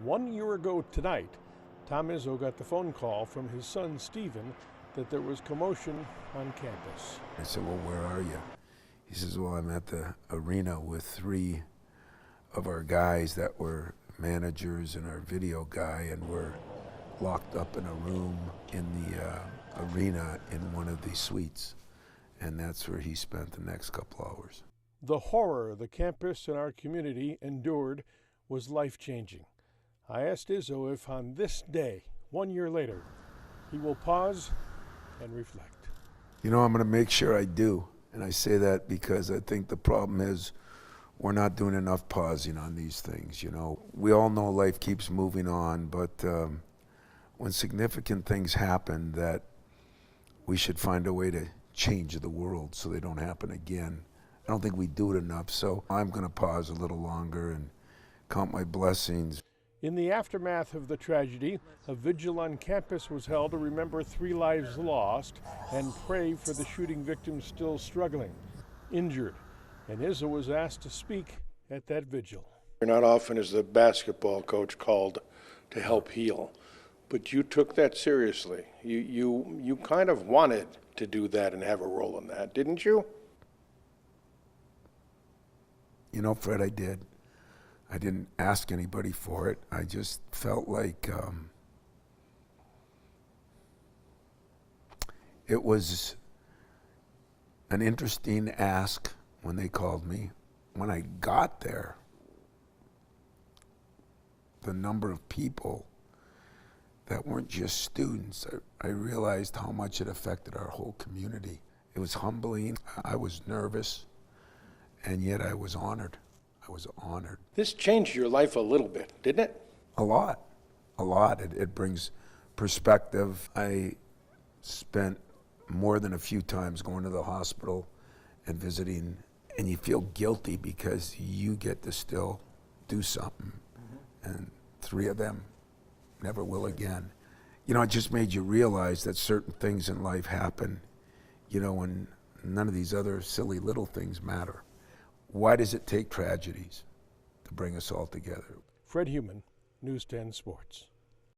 1 year ago tonight, Tom Izzo got the phone call from his son Stephen that there was commotion on campus. I said, well, where are you? He says, well, I'm at the arena with 3 of our guys that were managers and our video guy, and we're locked up in a room in the arena in one of the suites. And that's where he spent the next couple hours. The horror the campus and our community endured was life-changing. I asked Izzo if on this day, 1 year later, he will pause and reflect. You know, I'm going to make sure I do. And I say that because I think the problem is we're not doing enough pausing on these things, you know. We all know life keeps moving on, but when significant things happen, that we should find a way to change the world so they don't happen again. I don't think we do it enough, so I'm going to pause a little longer and count my blessings. In the aftermath of the tragedy, a vigil on campus was held to remember 3 lives lost and pray for the shooting victims still struggling, injured. And Izzo was asked to speak at that vigil. Not often is the basketball coach called to help heal, but you took that seriously. You kind of wanted to do that and have a role in that, didn't you? You know, Fred, I did. I didn't ask anybody for it. I just felt like it was an interesting ask when they called me. When I got there, the number of people that weren't just students, I realized how much it affected our whole community. It was humbling. I was nervous, and yet I was honored. I was honored. This changed your life a little bit, didn't it? A lot. It brings perspective. I spent more than a few times going to the hospital and visiting, and you feel guilty because you get to still do something, and 3 of them never will again. You know, it just made you realize that certain things in life happen, you know, and none of these other silly little things matter. Why does it take tragedies to bring us all together? Fred Human, News 10 Sports.